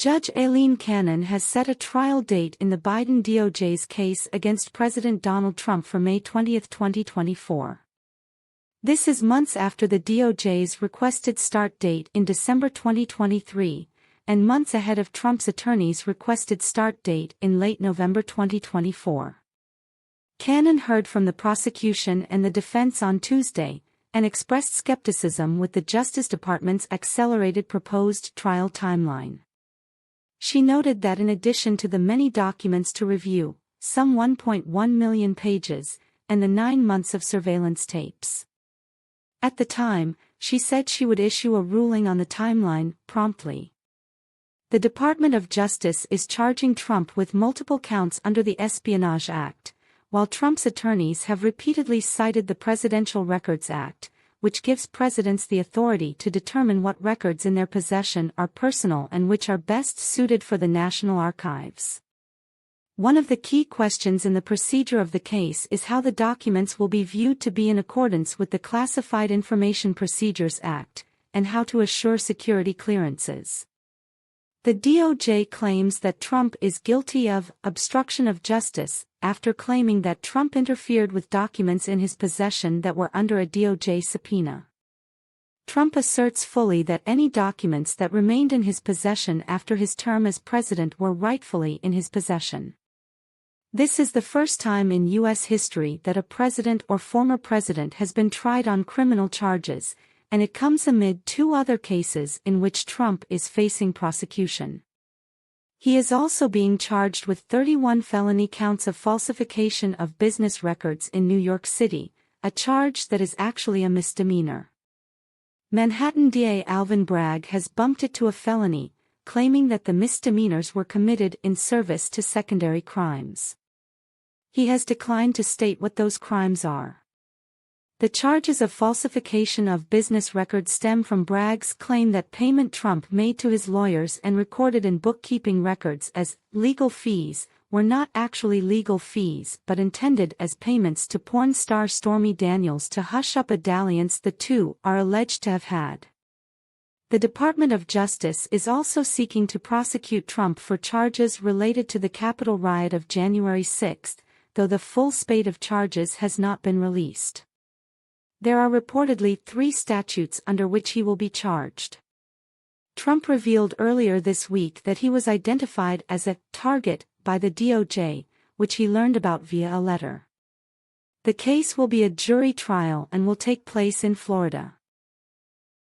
Judge Aileen Gun has set a trial date in the Biden DOJ's case against President Donald Trump for May 20, 2024. This is months after the DOJ's requested start date in December 2023, and months ahead of Trump's attorney's requested start date in late November 2024. Gun heard from the prosecution and the defense on Tuesday, and expressed skepticism with the Justice Department's accelerated proposed trial timeline. She noted that in addition to the many documents to review, some 1.1 million pages, and the 9 months of surveillance tapes. At the time, she said she would issue a ruling on the timeline promptly. The Department of Justice is charging Trump with multiple counts under the Espionage Act, while Trump's attorneys have repeatedly cited the Presidential Records Act, which gives presidents the authority to determine what records in their possession are personal and which are best suited for the National Archives. One of the key questions in the procedure of the case is how the documents will be viewed to be in accordance with the Classified Information Procedures Act, and how to assure security clearances. The DOJ claims that Trump is guilty of obstruction of justice, after claiming that Trump interfered with documents in his possession that were under a DOJ subpoena. Trump asserts fully that any documents that remained in his possession after his term as president were rightfully in his possession. This is the first time in U.S. history that a president or former president has been tried on criminal charges, and it comes amid 2 other cases in which Trump is facing prosecution. He is also being charged with 31 felony counts of falsification of business records in New York City, a charge that is actually a misdemeanor. Manhattan DA Alvin Bragg has bumped it to a felony, claiming that the misdemeanors were committed in service to secondary crimes. He has declined to state what those crimes are. The charges of falsification of business records stem from Bragg's claim that payment Trump made to his lawyers and recorded in bookkeeping records as legal fees were not actually legal fees but intended as payments to porn star Stormy Daniels to hush up a dalliance the two are alleged to have had. The Department of Justice is also seeking to prosecute Trump for charges related to the Capitol riot of January 6, though the full spate of charges has not been released. There are reportedly 3 statutes under which he will be charged. Trump revealed earlier this week that he was identified as a target by the DOJ, which he learned about via a letter. The case will be a jury trial and will take place in Florida.